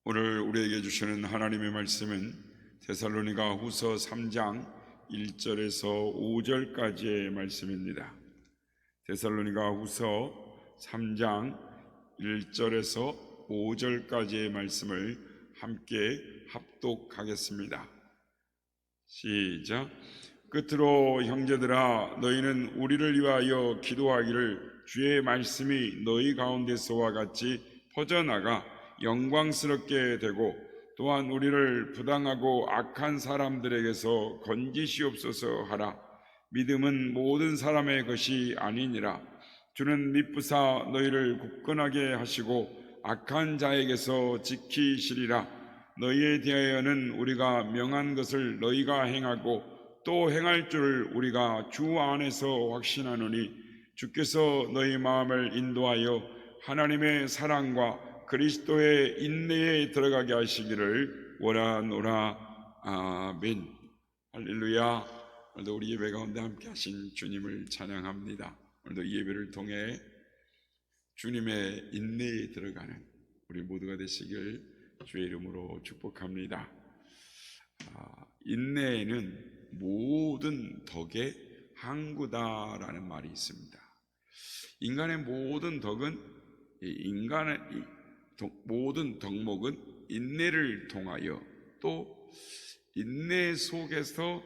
오늘 우리에게 주시는 하나님의 말씀은 데살로니가 후서 3장 1절에서 5절까지의 말씀입니다. 데살로니가 후서 3장 1절에서 5절까지의 말씀을 함께 합독하겠습니다. 시작. 끝으로 형제들아, 너희는 우리를 위하여 기도하기를 주의 말씀이 너희 가운데서와 같이 퍼져나가 영광스럽게 되고, 또한 우리를 부당하고 악한 사람들에게서 건지시옵소서 하라. 믿음은 모든 사람의 것이 아니니라. 주는 미쁘사 너희를 굳건하게 하시고 악한 자에게서 지키시리라. 너희에 대하여는 우리가 명한 것을 너희가 행하고 또 행할 줄 우리가 주 안에서 확신하노니, 주께서 너희 마음을 인도하여 하나님의 사랑과 그리스도의 인내에 들어가게 하시기를 원하노라. 아멘. 할렐루야. 오늘도 우리 예배 가운데 함께 하신 주님을 찬양합니다. 오늘도 이 예배를 통해 주님의 인내에 들어가는 우리 모두가 되시길 주의 이름으로 축복합니다. 인내에는 모든 덕의 항구다라는 말이 있습니다. 인간의 모든 덕은 모든 덕목은 인내를 통하여, 또 인내 속에서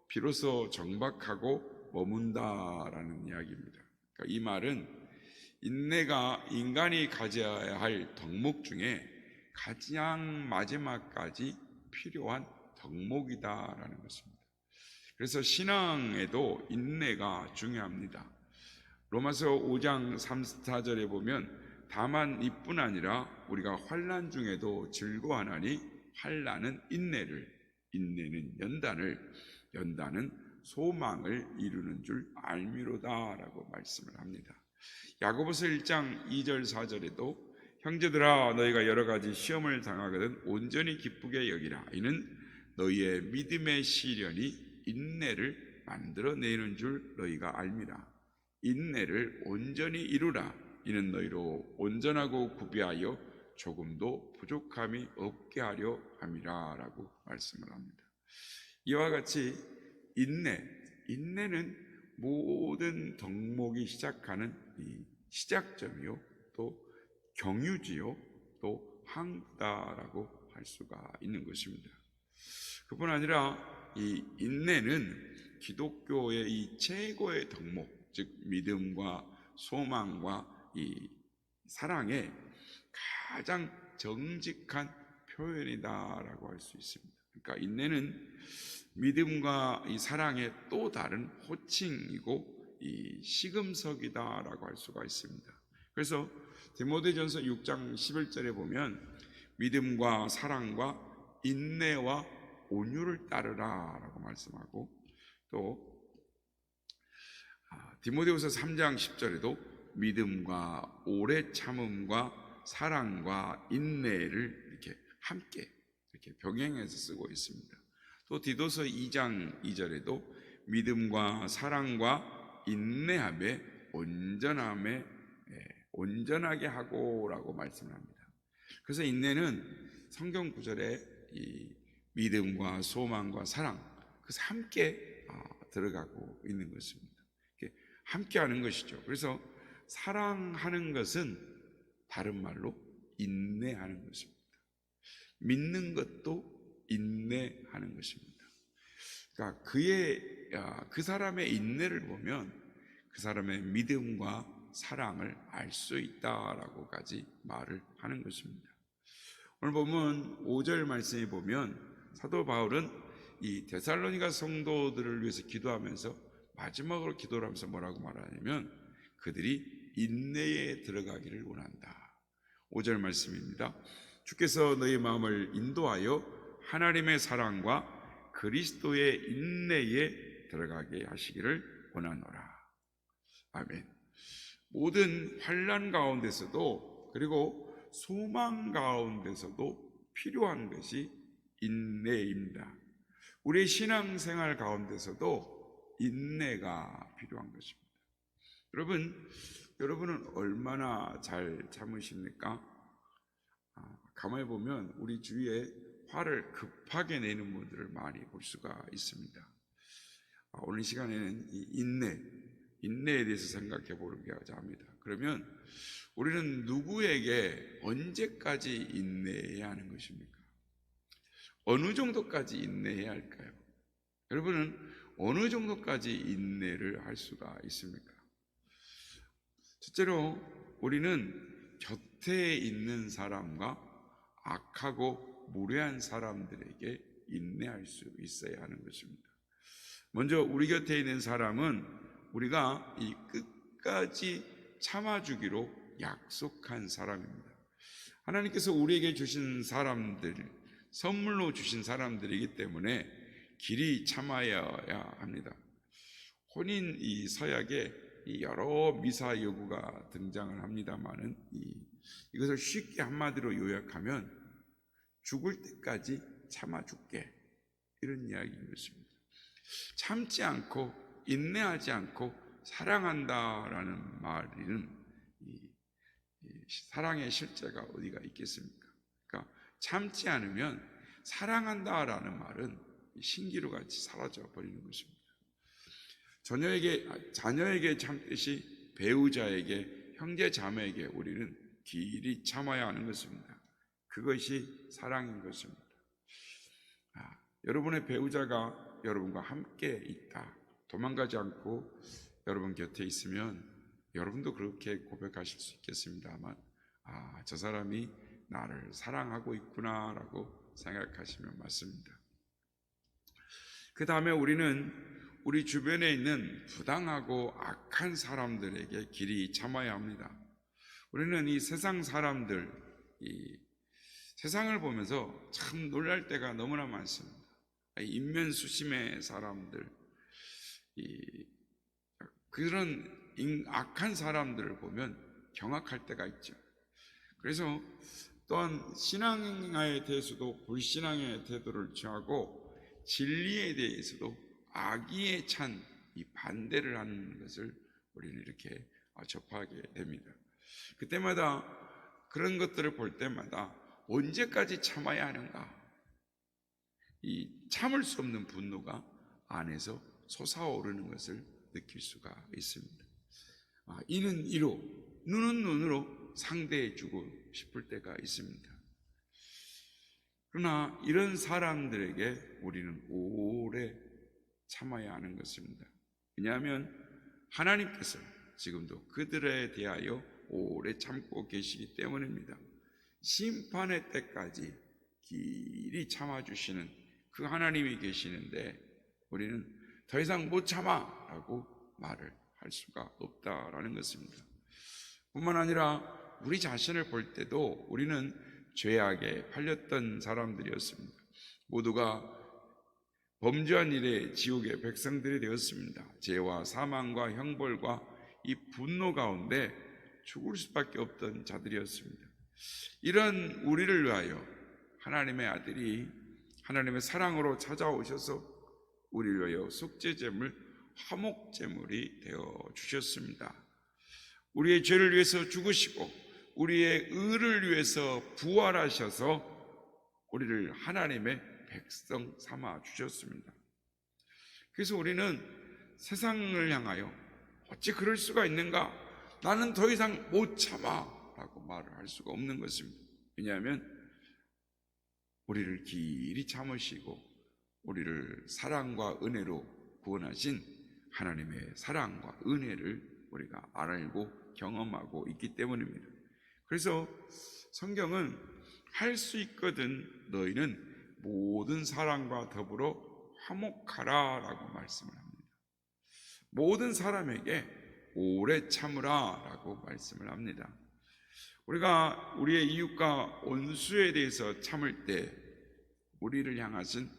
비로소 정박하고 머문다라는 이야기입니다. 그러니까 이 말은 인내가 인간이 가져야 할 덕목 중에 가장 마지막까지 필요한 덕목이다라는 것입니다. 그래서 신앙에도 인내가 중요합니다. 로마서 5장 3, 4절에 보면, 다만 이뿐 아니라 우리가 환난 중에도 즐거워하나니 환난은 인내를, 인내는 연단을, 연단은 소망을 이루는 줄 알미로다라고 말씀을 합니다. 야고보서 1장 2절 4절에도 형제들아, 너희가 여러 가지 시험을 당하거든 온전히 기쁘게 여기라. 이는 너희의 믿음의 시련이 인내를 만들어내는 줄 너희가 알미라. 인내를 온전히 이루라. 이는 너희로 온전하고 구비하여 조금도 부족함이 없게 하려 함이라 라고 말씀을 합니다. 이와 같이 인내는 모든 덕목이 시작하는 이 시작점이요, 또 경유지요, 또 항구다라고 할 수가 있는 것입니다. 그뿐 아니라 이 인내는 기독교의 이 최고의 덕목, 즉 믿음과 소망과 이 사랑의 가장 정직한 표현이다라고 할 수 있습니다. 그러니까 인내는 믿음과 이 사랑의 또 다른 호칭이고 이 시금석이다라고 할 수가 있습니다. 그래서 디모데전서 6장 11절에 보면 믿음과 사랑과 인내와 온유를 따르라라고 말씀하고, 또 디모데후서 3장 10절에도 믿음과 오래 참음과 사랑과 인내를 이렇게 함께 이렇게 병행해서 쓰고 있습니다. 또 디도서 2장 2절에도 믿음과 사랑과 인내함에 온전하게 하고라고 말씀을 합니다. 그래서 인내는 성경 구절에 이 믿음과 소망과 사랑, 그래서 함께 들어가고 있는 것입니다. 함께 하는 것이죠. 그래서 사랑하는 것은 다른 말로 인내하는 것입니다. 믿는 것도 인내하는 것입니다. 그러니까 그 사람의 인내를 보면 그 사람의 믿음과 사랑을 알 수 있다라고까지 말을 하는 것입니다. 오늘 보면 5절 말씀에 보면 사도 바울은 이 데살로니가 성도들을 위해서 기도하면서 마지막으로 기도를 하면서 뭐라고 말하냐면, 그들이 인내에 들어가기를 원한다. 5절 말씀입니다. 주께서 너희 마음을 인도하여 하나님의 사랑과 그리스도의 인내에 들어가게 하시기를 원하노라. 아멘. 모든 환난 가운데서도, 그리고 소망 가운데서도 필요한 것이 인내입니다. 우리의 신앙생활 가운데서도 인내가 필요한 것입니다. 여러분은 얼마나 잘 참으십니까? 가만히 보면 우리 주위에 화를 급하게 내는 분들을 많이 볼 수가 있습니다. 오늘 이 시간에는 이 인내에 대해서 생각해 보려고 합니다. 그러면 우리는 누구에게 언제까지 인내해야 하는 것입니까? 어느 정도까지 인내해야 할까요? 여러분은 어느 정도까지 인내를 할 수가 있습니까? 첫째로 우리는 곁에 있는 사람과 악하고 무례한 사람들에게 인내할 수 있어야 하는 것입니다. 먼저 우리 곁에 있는 사람은 우리가 이 끝까지 참아주기로 약속한 사람입니다. 하나님께서 우리에게 주신 사람들, 선물로 주신 사람들이기 때문에 길이 참아야 합니다. 혼인 이 서약에 여러 미사 여구가 등장을 합니다만은 이것을 쉽게 한마디로 요약하면 죽을 때까지 참아줄게, 이런 이야기인 것입니다. 참지 않고 인내하지 않고 사랑한다라는 말은 사랑의 실제가 어디가 있겠습니까? 그러니까 참지 않으면 사랑한다라는 말은 신기루 같이 사라져 버리는 것입니다. 자녀에게 참듯이 배우자에게, 형제 자매에게 우리는 길이 참아야 하는 것입니다. 그것이 사랑인 것입니다. 여러분의 배우자가 여러분과 함께 있다, 도망가지 않고 여러분 곁에 있으면 여러분도 그렇게 고백하실 수 있겠습니다만, 저 사람이 나를 사랑하고 있구나라고 생각하시면 맞습니다. 그 다음에 우리는 우리 주변에 있는 부당하고 악한 사람들에게 길이 참아야 합니다. 우리는 이 세상 사람들, 이 세상을 보면서 참 놀랄 때가 너무나 많습니다. 인면수심의 사람들, 그런 악한 사람들을 보면 경악할 때가 있죠. 그래서 또한 신앙에 대해서도 불신앙의 태도를 취하고 진리에 대해서도 악의에 찬 이 반대를 하는 것을 우리는 이렇게 접하게 됩니다. 그때마다 그런 것들을 볼 때마다 언제까지 참아야 하는가? 이 참을 수 없는 분노가 안에서 솟아오르는 것을 느낄 수가 있습니다. 이는 이로, 눈은 눈으로 상대해주고 싶을 때가 있습니다. 그러나 이런 사람들에게 우리는 오래 참아야 하는 것입니다. 왜냐하면 하나님께서 지금도 그들에 대하여 오래 참고 계시기 때문입니다. 심판의 때까지 길이 참아주시는 그 하나님이 계시는데 우리는 더 이상 못 참아 라고 말을 할 수가 없다라는 것입니다. 뿐만 아니라 우리 자신을 볼 때도 우리는 죄악에 팔렸던 사람들이었습니다. 모두가 범죄한 일에 지옥의 백성들이 되었습니다. 죄와 사망과 형벌과 이 분노 가운데 죽을 수밖에 없던 자들이었습니다. 이런 우리를 위하여 하나님의 아들이 하나님의 사랑으로 찾아오셔서 우리를 위하여 속죄제물, 화목제물이 되어 주셨습니다. 우리의 죄를 위해서 죽으시고 우리의 의를 위해서 부활하셔서 우리를 하나님의 백성 삼아 주셨습니다. 그래서 우리는 세상을 향하여 어찌 그럴 수가 있는가? 나는 더 이상 못 참아 라고 말을 할 수가 없는 것입니다. 왜냐하면 우리를 길이 참으시고 우리를 사랑과 은혜로 구원하신 하나님의 사랑과 은혜를 우리가 알고 경험하고 있기 때문입니다. 그래서 성경은 할 수 있거든 너희는 모든 사람과 더불어 화목하라 라고 말씀을 합니다. 모든 사람에게 오래 참으라 라고 말씀을 합니다. 우리가 우리의 이웃과 원수에 대해서 참을 때 우리를 향하신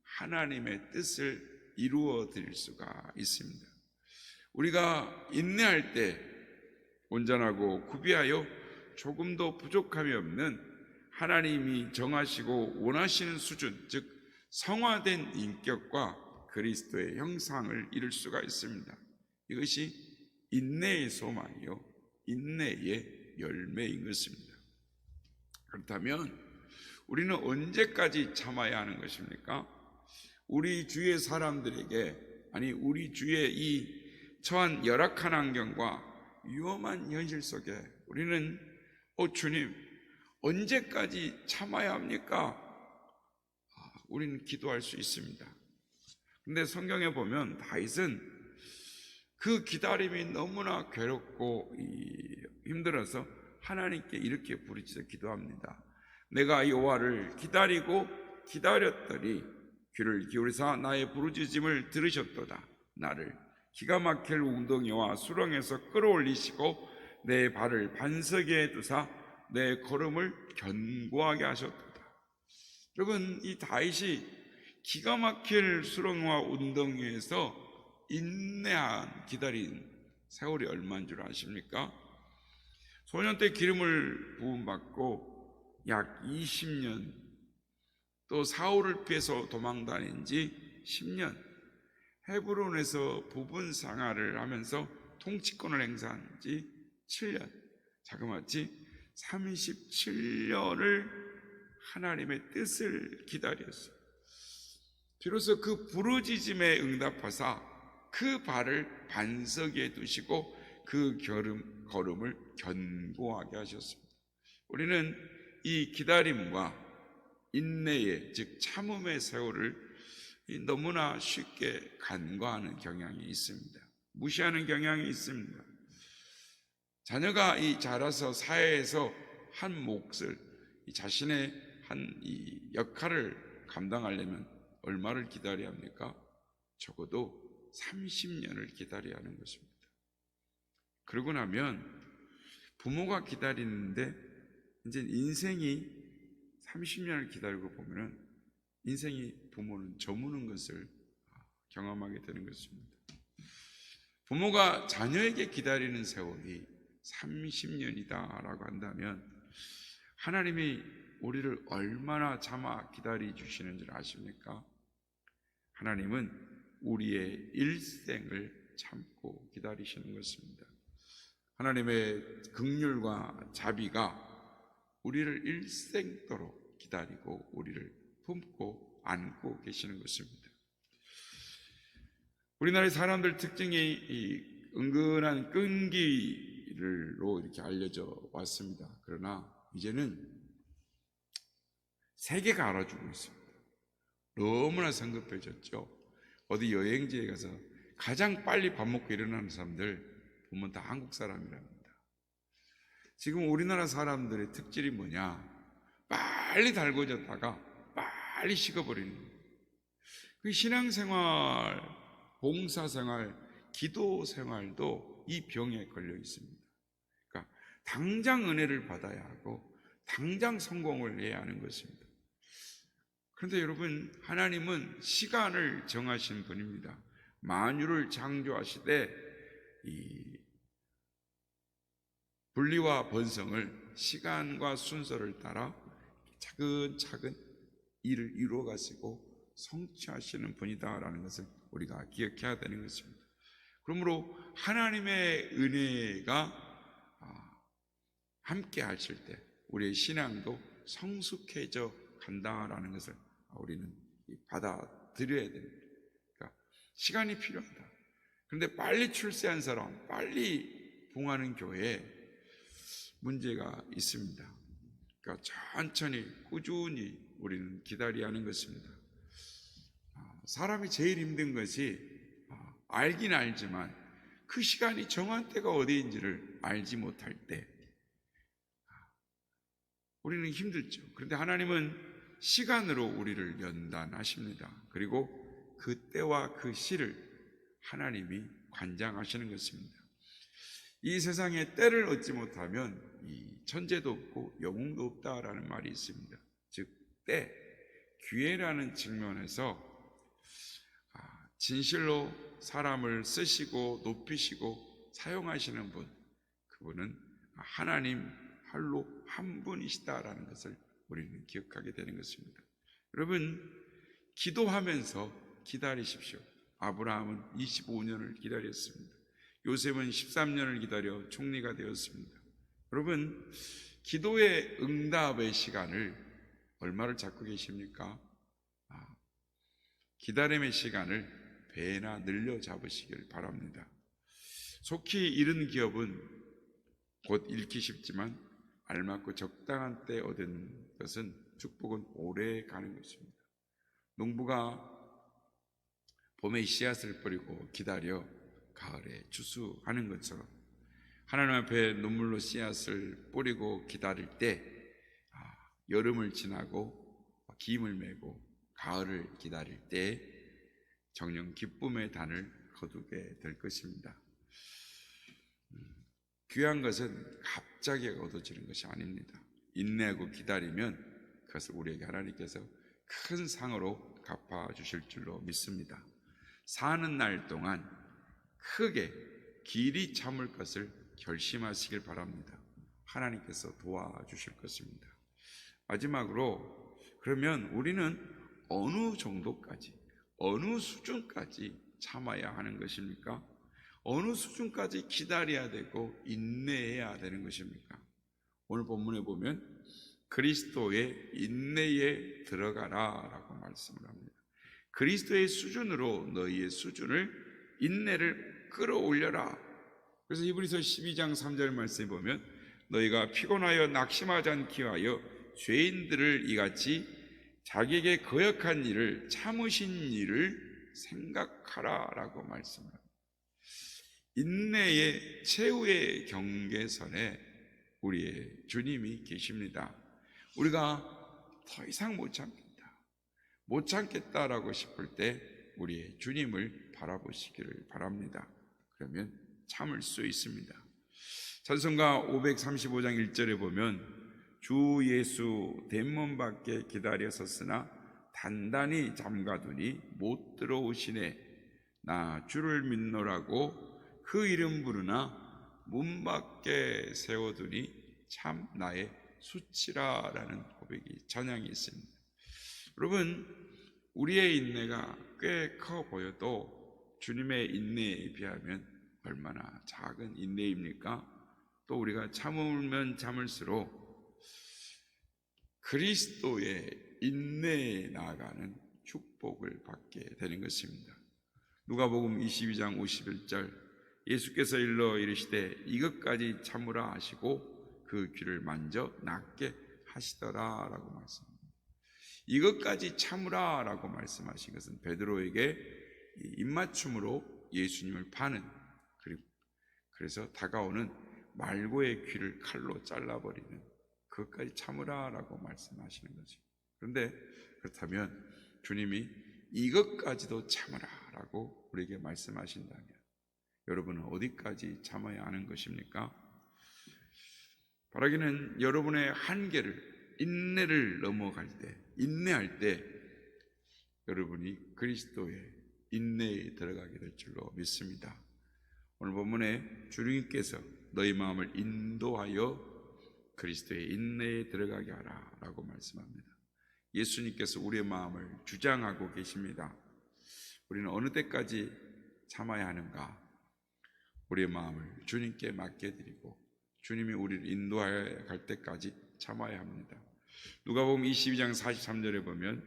하나님의 뜻을 이루어 드릴 수가 있습니다. 우리가 인내할 때 온전하고 구비하여 조금도 부족함이 없는 하나님이 정하시고 원하시는 수준, 즉 성화된 인격과 그리스도의 형상을 이룰 수가 있습니다. 이것이 인내의 소망이요 인내의 열매인 것입니다. 그렇다면 우리는 언제까지 참아야 하는 것입니까? 우리 주위의 사람들에게, 아니 우리 주위에 이 처한 열악한 환경과 위험한 현실 속에 우리는 주님 언제까지 참아야 합니까? 우리는 기도할 수 있습니다. 근데 성경에 보면 다윗은 그 기다림이 너무나 괴롭고 힘들어서 하나님께 이렇게 부르짖어 기도합니다. 내가 여호와를 기다리고 기다렸더니 귀를 기울이사 나의 부르짖음을 들으셨도다. 나를 기가 막힐 웅덩이와 수렁에서 끌어올리시고 내 발을 반석에 두사 내 걸음을 견고하게 하셨도다. 여러분, 이 다윗이 기가 막힐 수렁과 웅덩이에서 인내한 기다린 세월이 얼마인 줄 아십니까? 소년 때 기름을 부음받고 약 20년, 또 사울을 피해서 도망다닌 지 10년, 헤브론에서 부분 상하를 하면서 통치권을 행사한 지 7년, 자그마치 37년을 하나님의 뜻을 기다렸어요. 비로소 그 부르짖음에 응답하사 그 발을 반석 위에 두시고 그 걸음을 견고하게 하셨습니다. 우리는 이 기다림과 인내의, 즉 참음의 세월을 너무나 쉽게 간과하는 경향이 있습니다. 무시하는 경향이 있습니다. 자녀가 자라서 사회에서 한 몫을, 자신의 한 역할을 감당하려면 얼마를 기다려야 합니까? 적어도 30년을 기다려야 하는 것입니다. 그러고 나면 부모가 기다리는데 이제 인생이 30년을 기다리고 보면은 인생이 부모는 저무는 것을 경험하게 되는 것입니다. 부모가 자녀에게 기다리는 세월이 30년이다라고 한다면 하나님이 우리를 얼마나 참아 기다려 주시는 줄 아십니까? 하나님은 우리의 일생을 참고 기다리시는 것입니다. 하나님의 긍휼과 자비가 우리를 일생도록 기다리고 우리를 품고 안고 계시는 것입니다. 우리나라의 사람들 특징이 이 은근한 끈기로 이렇게 알려져 왔습니다. 그러나 이제는 세계가 알아주고 있습니다. 너무나 성급해졌죠. 어디 여행지에 가서 가장 빨리 밥 먹고 일어나는 사람들 보면 다 한국 사람이랍니다. 지금 우리나라 사람들의 특질이 뭐냐? 빨리 달궈졌다가 빨리 식어버리는 거예요. 그 신앙생활, 봉사생활, 기도생활도 이 병에 걸려 있습니다. 그러니까 당장 은혜를 받아야 하고 당장 성공을 해야 하는 것입니다. 그런데 여러분, 하나님은 시간을 정하신 분입니다. 만유를 창조하시되 이 분리와 번성을 시간과 순서를 따라 차근차근 일을 이루어 가시고 성취하시는 분이다라는 것을 우리가 기억해야 되는 것입니다. 그러므로 하나님의 은혜가 함께 하실 때 우리의 신앙도 성숙해져 간다라는 것을 우리는 받아들여야 됩니다. 그러니까 시간이 필요하다. 그런데 빨리 출세한 사람, 빨리 봉하는 교회에 문제가 있습니다. 그러니까 천천히 꾸준히 우리는 기다려야 하는 것입니다. 사람이 제일 힘든 것이 알긴 알지만 그 시간이 정한 때가 어디인지를 알지 못할 때 우리는 힘들죠. 그런데 하나님은 시간으로 우리를 연단하십니다. 그리고 그 때와 그 시를 하나님이 관장하시는 것입니다. 이 세상에 때를 얻지 못하면 이 천재도 없고 영웅도 없다라는 말이 있습니다. 즉 때, 기회라는 측면에서 진실로 사람을 쓰시고 높이시고 사용하시는 분, 그분은 하나님 홀로 한 분이시다라는 것을 우리는 기억하게 되는 것입니다. 여러분, 기도하면서 기다리십시오. 아브라함은 25년을 기다렸습니다. 요셉은 13년을 기다려 총리가 되었습니다. 여러분, 기도의 응답의 시간을 얼마를 잡고 계십니까? 기다림의 시간을 배나 늘려 잡으시길 바랍니다. 속히 이른 기업은 곧 잃기 쉽지만 알맞고 적당한 때 얻은 것은 축복은 오래 가는 것입니다. 농부가 봄에 씨앗을 뿌리고 기다려 가을에 추수하는 것처럼 하나님 앞에 눈물로 씨앗을 뿌리고 기다릴 때 여름을 지나고 기임을 메고 가을을 기다릴 때 정녕 기쁨의 단을 거두게 될 것입니다. 귀한 것은 갑자기 얻어지는 것이 아닙니다. 인내하고 기다리면 그것을 우리에게 하나님께서 큰 상으로 갚아주실 줄로 믿습니다. 사는 날 동안 크게 길이 참을 것을 결심하시길 바랍니다. 하나님께서 도와주실 것입니다. 마지막으로, 그러면 우리는 어느 정도까지, 어느 수준까지 참아야 하는 것입니까? 어느 수준까지 기다려야 되고 인내해야 되는 것입니까? 오늘 본문에 보면 그리스도의 인내에 들어가라 라고 말씀을 합니다. 그리스도의 수준으로 너희의 수준을, 인내를 끌어올려라. 그래서 히브리서 12장 3절 말씀에 보면 너희가 피곤하여 낙심하지 않기 위하여 죄인들을 이같이 자기에게 거역한 일을 참으신 일을 생각하라 라고 말씀합니다. 인내의 최후의 경계선에 우리의 주님이 계십니다. 우리가 더 이상 못 참겠다라고 싶을 때 우리의 주님을 바라보시기를 바랍니다. 그러면 참을 수 있습니다. 찬송가 535장 1절에 보면 주 예수 대문 밖에 기다려 섰으나 단단히 잠가두니 못 들어오시네. 나 주를 믿노라고 그 이름 부르나 문 밖에 세워두니 참 나의 수치라라는 고백이 찬양이 있습니다. 여러분, 우리의 인내가 꽤 커 보여도 주님의 인내에 비하면 얼마나 작은 인내입니까? 또 우리가 참으면 참을수록 그리스도의 인내에 나아가는 축복을 받게 되는 것입니다. 누가복음 22장 51절 예수께서 일러 이르시되 이것까지 참으라 하시고 그 귀를 만져 낫게 하시더라 라고 말씀합니다. 이것까지 참으라 라고 말씀하신 것은 베드로에게 입맞춤으로 예수님을 파는, 그래서 다가오는 말고의 귀를 칼로 잘라버리는 그것까지 참으라 라고 말씀하시는 거죠. 그런데 그렇다면 주님이 이것까지도 참으라 라고 우리에게 말씀하신다면 여러분은 어디까지 참아야 하는 것입니까? 바라기는 여러분의 한계를, 인내를 넘어갈 때, 인내할 때 여러분이 그리스도의 인내에 들어가게 될 줄로 믿습니다. 오늘 본문에 주님께서 너희 마음을 인도하여 그리스도의 인내에 들어가게 하라 라고 말씀합니다. 예수님께서 우리의 마음을 주장하고 계십니다. 우리는 어느 때까지 참아야 하는가? 우리의 마음을 주님께 맡겨드리고 주님이 우리를 인도하여 갈 때까지 참아야 합니다. 누가복음 22장 43절에 보면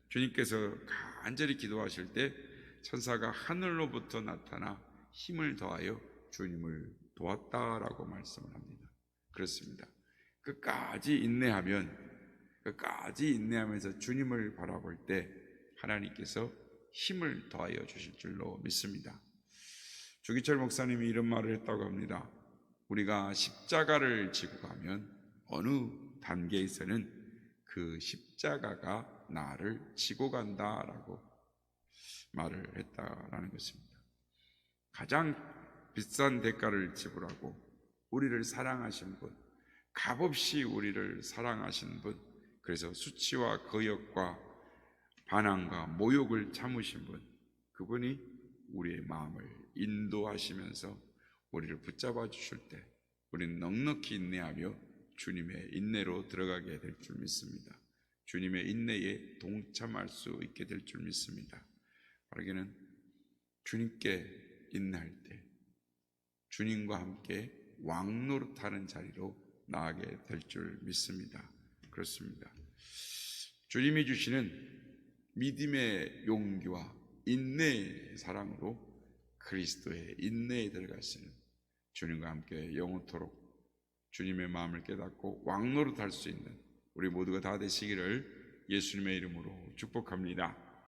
주님께서 간절히 기도하실 때 천사가 하늘로부터 나타나 힘을 더하여 주님을 도왔다라고 말씀을 합니다. 그렇습니다. 끝까지 인내하면서 주님을 바라볼 때 하나님께서 힘을 더하여 주실 줄로 믿습니다. 조기철 목사님이 이런 말을 했다고 합니다. 우리가 십자가를 지고 가면 어느 단계에서는 그 십자가가 나를 지고 간다라고 말을 했다라는 것입니다. 가장 비싼 대가를 지불하고 우리를 사랑하신 분, 값없이 우리를 사랑하신 분, 그래서 수치와 거역과 반항과 모욕을 참으신 분, 그분이 우리의 마음을 인도하시면서 우리를 붙잡아 주실 때 우리는 넉넉히 인내하며 주님의 인내로 들어가게 될 줄 믿습니다. 주님의 인내에 동참할 수 있게 될 줄 믿습니다. 바라기는 주님께 인내할 때 주님과 함께 왕노릇하는 자리로 나아가게 될 줄 믿습니다. 그렇습니다. 주님이 주시는 믿음의 용기와 인내의 사랑으로 그리스도의 인내에 들어갈 수 있는 주님과 함께 영원토록 주님의 마음을 깨닫고 왕노릇할 수 있는 우리 모두가 다 되시기를 예수님의 이름으로 축복합니다.